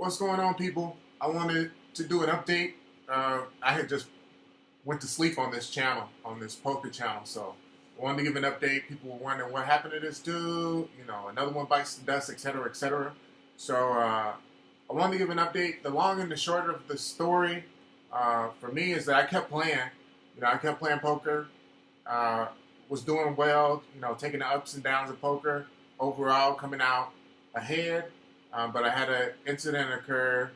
What's going on, people? I wanted to do an update. I had just went to sleep on this channel, on this poker channel, so I wanted to give an update. People were wondering what happened to this dude. Another one bites the dust, etc., etc. So I wanted to give an update. The long and the short of the story for me is that I kept playing. I kept playing poker. Uh, was doing well. Taking the ups and downs of poker. Overall, coming out ahead. But I had an incident occur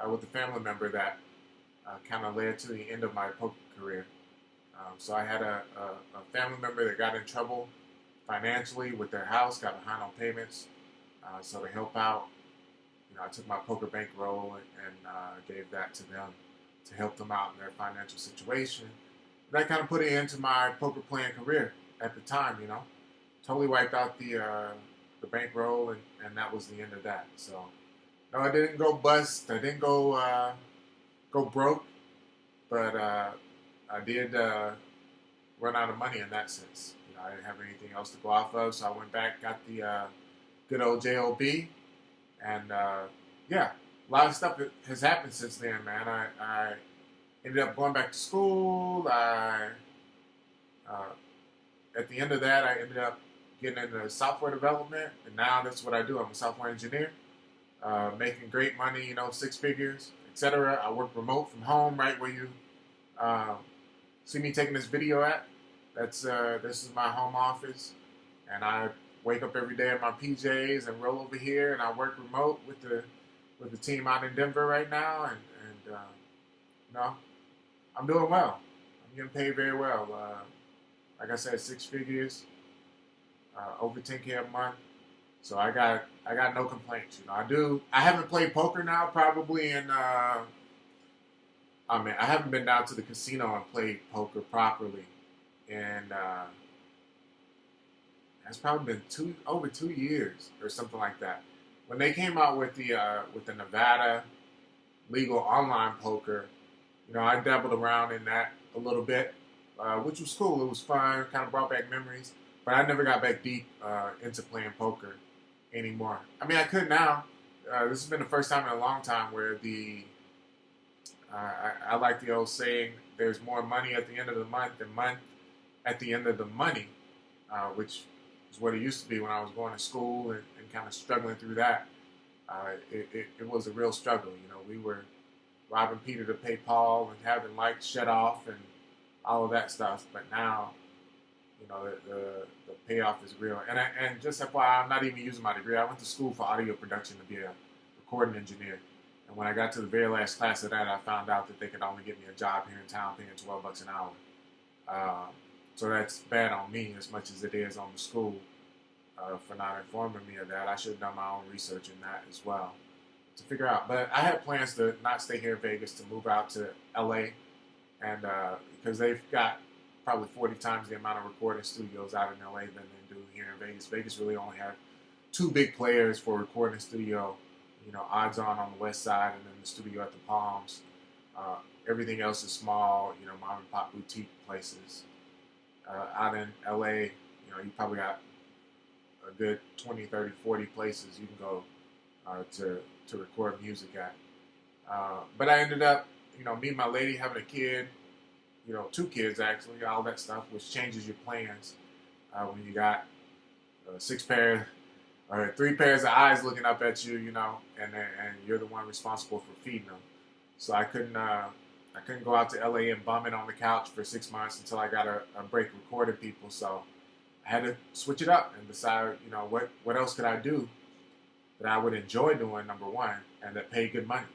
with a family member that kind of led to the end of my poker career. So I had a family member that got in trouble financially with their house, got behind on payments. So to help out, I took my poker bankroll and gave that to them to help them out in their financial situation. That kind of put an end to my poker playing career at the time. Totally wiped out the bankroll, and that was the end of that. So no, I didn't go bust. I didn't go broke, but I did run out of money in that sense. I didn't have anything else to go off of, so I went back, got the good old job, and yeah, a lot of stuff has happened since then, man. I ended up going back to school. Uh, at the end of that, I ended up getting into software development, and now that's what I do. I'm a software engineer, making great money, six figures, etc. I work remote from home, right where you um, see me taking this video at. This is my home office, and I wake up every day in my PJs and roll over here, and I work remote with the team out in Denver right now, and I'm doing well. I'm getting paid very well. Like I said, six figures, over 10K a month. So I got no complaints. I haven't played poker now probably in I haven't been down to the casino and played poker properly, and it's probably been over 2 years or something like that. When they came out with the Nevada legal online poker, I dabbled around in that a little bit, which was cool. It was fun, kind of brought back memories. But I never got back deep into playing poker anymore. I mean, I could now. This has been the first time in a long time where I like the old saying, "There's more money at the end of the month than month at the end of the money," which is what it used to be when I was going to school and kind of struggling through that. It was a real struggle. We were robbing Peter to pay Paul and having lights shut off and all of that stuff. But now, the payoff is real. And just FYI, I'm not even using my degree. I went to school for audio production to be a recording engineer. And when I got to the very last class of that, I found out that they could only get me a job here in town paying $12 an hour. So that's bad on me as much as it is on the school for not informing me of that. I should have done my own research in that as well to figure out. But I had plans to not stay here in Vegas, to move out to LA, and because they've got probably 40 times the amount of recording studios out in LA than they do here in Vegas. Vegas really only have two big players for recording studio. Odds on the west side, and then the studio at the Palms. Everything else is small, mom and pop boutique places. Out in LA, you probably got a good 20, 30, 40 places you can go to record music at. But I ended up, meeting my lady, having a kid, two kids actually, all that stuff, which changes your plans when you got six pair or three pairs of eyes looking up at you, and you're the one responsible for feeding them. So I couldn't go out to LA and bum it on the couch for 6 months until I got a break recording people. So I had to switch it up and decide, what else could I do that I would enjoy doing, number one, and that paid good money.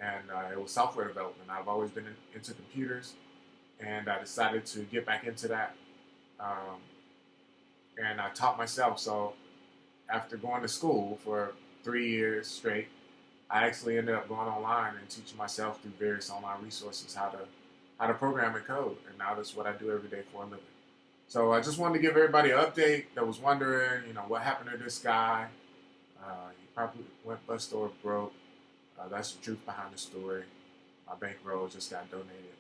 And it was software development. I've always been into computers, and I decided to get back into that. And I taught myself. So after going to school for 3 years straight, I actually ended up going online and teaching myself through various online resources how to program and code. And now that's what I do every day for a living. So I just wanted to give everybody an update that was wondering, what happened to this guy. He probably went bust or broke. That's the truth behind the story. My bankroll just got donated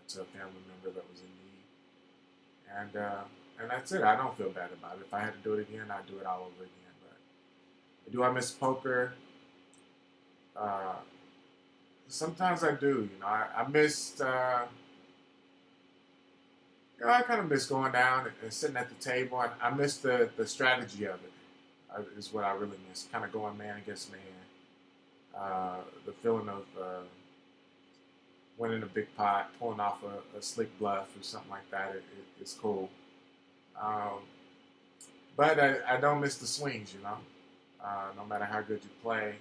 to a family member that was in need, and that's it. I don't feel bad about it. If I had to do it again, I'd do it all over again. But do I miss poker? sometimes I do. I missed. I kind of miss going down and sitting at the table, and I miss the strategy of it. Is what I really miss. Kind of going man against man. The feeling of winning a big pot, pulling off a slick bluff or something like that. It's cool. Um, but I don't miss the swings. No matter how good you play,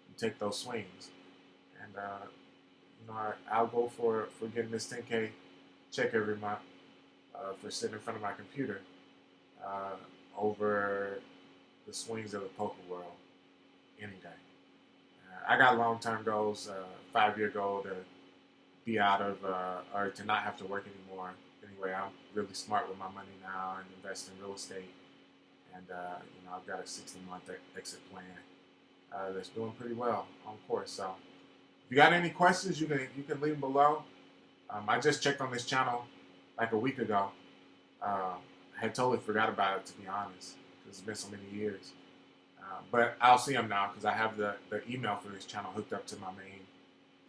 you take those swings. And I'll go for getting this 10K check every month for sitting in front of my computer uh, over the swings of the poker world any day. I got long-term goals, 5-year goal to be out of or to not have to work anymore. Anyway, I'm really smart with my money now and invest in real estate. And I've got a 60-month exit plan that's doing pretty well on course. So, if you got any questions, you can leave them below. I just checked on this channel like a week ago. I had totally forgot about it, to be honest, because it's been so many years. But I'll see them now because I have the email for this channel hooked up to my main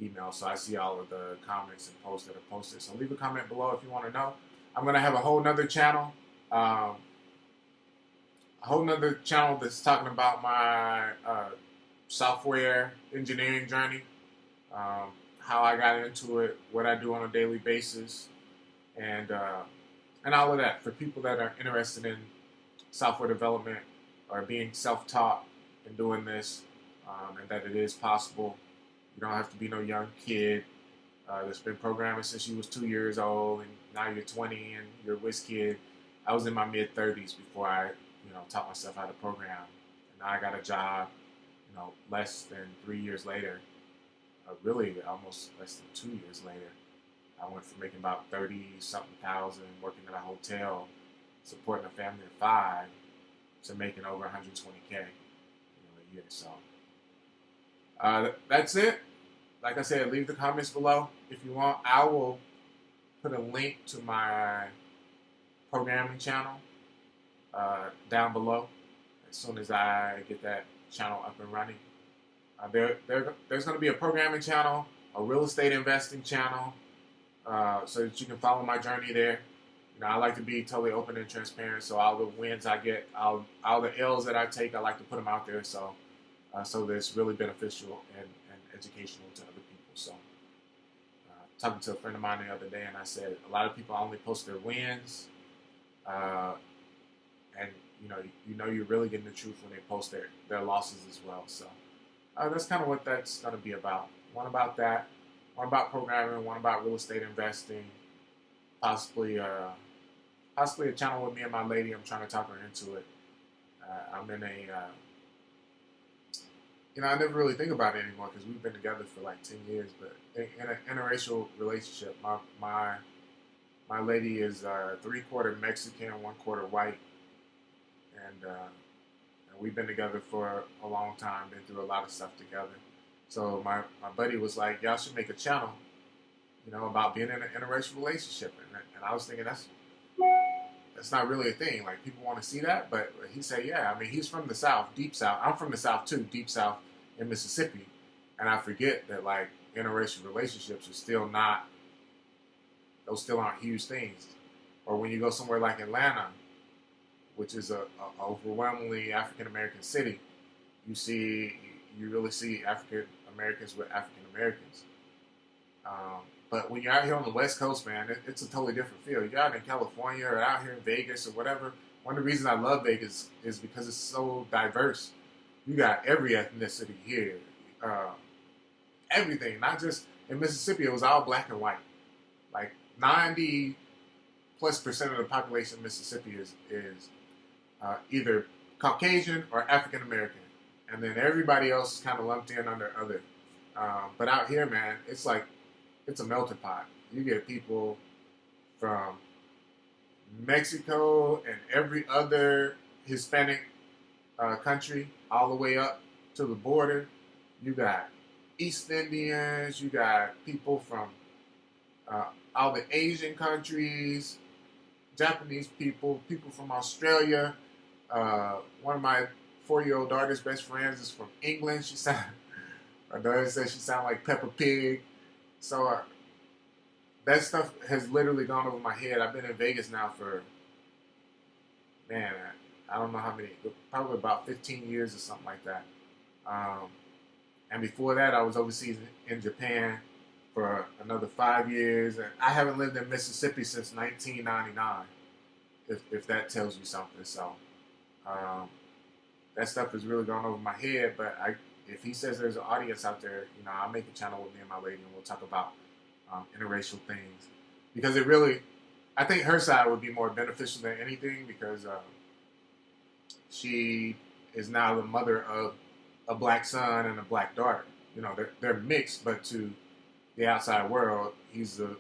email, so I see all of the comments and posts that are posted. So leave a comment below if you want to know. I'm going to have a whole nother channel. That's talking about my software engineering journey, how I got into it, what I do on a daily basis, and all of that for people that are interested in software development or being self-taught and doing this, and that it is possible. You don't have to be no young kid that's been programming since you was 2 years old, and now you're 20 and you're a whiz kid. I was in my mid-30s before I, taught myself how to program, and now I got a job, less than 3 years later, really almost less than 2 years later. I went from making about 30-something thousand working at a hotel, supporting a family of 5, to making over 120K, a year. So that's it. Like I said, leave the comments below if you want. I will put a link to my programming channel down below as soon as I get that channel up and running. There's going to be a programming channel, a real estate investing channel, so that you can follow my journey there. I like to be totally open and transparent, so all the wins I get, all the L's that I take, I like to put them out there, so that it's really beneficial and educational to other people. So, talking to a friend of mine the other day, and I said a lot of people only post their wins, and you're really getting the truth when they post their losses as well. So that's kind of what that's going to be about. One about that, one about programming, one about real estate investing, possibly a channel with me and my lady. I'm trying to talk her into it. I'm in I never really think about it anymore because we've been together for like 10 years, but in an interracial relationship, my lady is 3/4 Mexican, 1/4 white, and we've been together for a long time, been through a lot of stuff together. So my buddy was like, y'all should make a channel, about being in an interracial relationship, and I was thinking that's not really a thing. Like, people want to see that, but he said, yeah. I mean, he's from the South, deep South. I'm from the South too, deep South in Mississippi, and I forget that like interracial relationships are still not. Those still aren't huge things. Or when you go somewhere like Atlanta, which is a overwhelmingly African American city, you really see African Americans with African Americans. But when you're out here on the West Coast, man, it's a totally different feel. You're out in California or out here in Vegas or whatever. One of the reasons I love Vegas is because it's so diverse. You got every ethnicity here. Everything. Not just in Mississippi, it was all black and white. Like 90+% of the population of Mississippi is either Caucasian or African American. And then everybody else is kind of lumped in under other. But out here, man, it's like, it's a melting pot. You get people from Mexico and every other Hispanic country all the way up to the border. You got East Indians. You got people from all the Asian countries, Japanese people, people from Australia. One of my 4-year-old daughter's best friends is from England. She said, My daughter says she sounds like Peppa Pig. So that stuff has literally gone over my head. I've been in Vegas now for, man, I don't know how many, probably about 15 years or something like that. Um, and before that, I was overseas in Japan for another 5 years. And I haven't lived in Mississippi since 1999, if that tells you something. So um, that stuff has really gone over my head. But if he says there's an audience out there, I'll make a channel with me and my lady, and we'll talk about interracial things. Because it really, I think her side would be more beneficial than anything, because she is now the mother of a black son and a black daughter. They're mixed, but to the outside world, he's a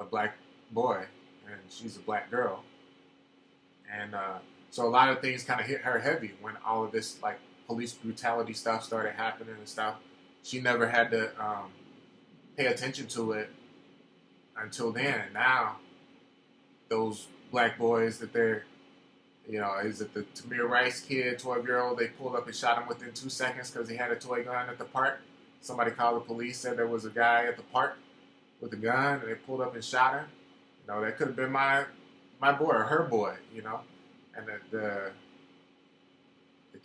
black boy and she's a black girl. And so a lot of things kind of hit her heavy when all of this like police brutality stuff started happening and stuff. She never had to pay attention to it until then. And now those black boys that they're, is it the Tamir Rice kid, 12-year-old, they pulled up and shot him within 2 seconds because he had a toy gun at the park. Somebody called the police, said there was a guy at the park with a gun, and they pulled up and shot him. That could have been my boy or her boy, And the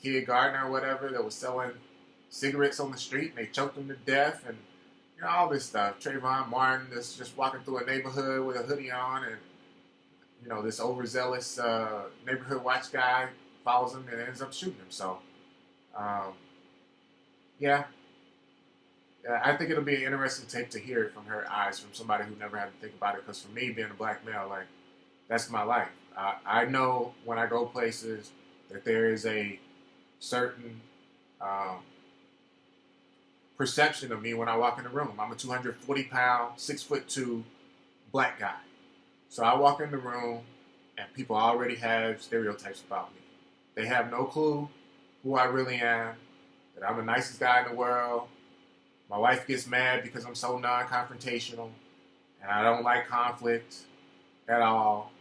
kid Gardner or whatever that was selling cigarettes on the street, and they choked him to death, and all this stuff. Trayvon Martin that's just walking through a neighborhood with a hoodie on, and this overzealous neighborhood watch guy follows him and ends up shooting him. So, yeah, I think it'll be an interesting tape to hear it from her eyes, from somebody who never had to think about it. Because for me, being a black male, like, that's my life. I know when I go places that there is a certain perception of me when I walk in the room. I'm a 240-pound, 6'2" black guy. So I walk in the room, and people already have stereotypes about me. They have no clue who I really am, that I'm the nicest guy in the world. My wife gets mad because I'm so non-confrontational, and I don't like conflict at all.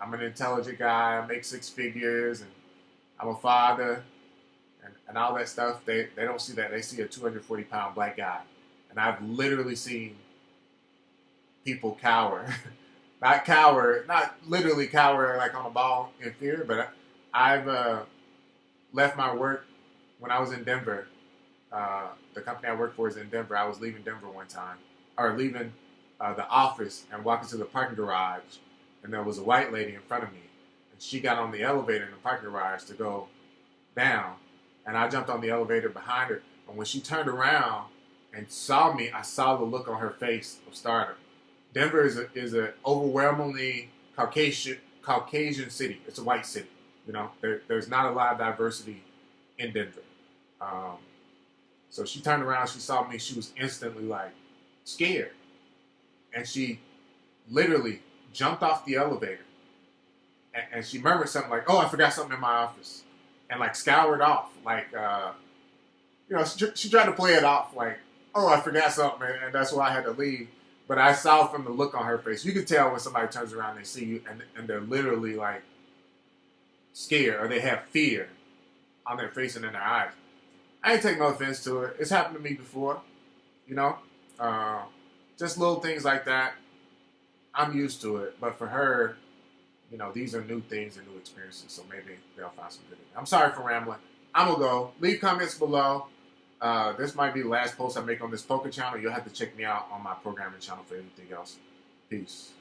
I'm an intelligent guy, I make 6 figures, and I'm a father, and all that stuff. They don't see that. They see a 240-pound black guy. And I've literally seen people cower. Not literally cower like on a ball in fear, but I've left my work when I was in Denver. The company I work for is in Denver. I was leaving Denver one time, or leaving the office and walking to the parking garage, and there was a white lady in front of me, and she got on the elevator in the parking garage to go down, and I jumped on the elevator behind her, and when she turned around and saw me, I saw the look on her face of stardom. Denver is a overwhelmingly Caucasian city. It's a white city. There's not a lot of diversity in Denver. So she turned around, she saw me, she was instantly like scared. And she literally jumped off the elevator. And she murmured something like, "Oh, I forgot something in my office." And like scoured off. Like, she tried to play it off like, "Oh, I forgot something, and that's why I had to leave." But I saw from the look on her face, you can tell when somebody turns around and they see you, and they're literally like scared, or they have fear on their face and in their eyes. I ain't take no offense to it. It's happened to me before, just little things like that. I'm used to it, but for her, these are new things and new experiences, so maybe they'll find some good in it. I'm sorry for rambling. I'm gonna go. Leave comments below. This might be the last post I make on this poker channel. You'll have to check me out on my programming channel for anything else. Peace.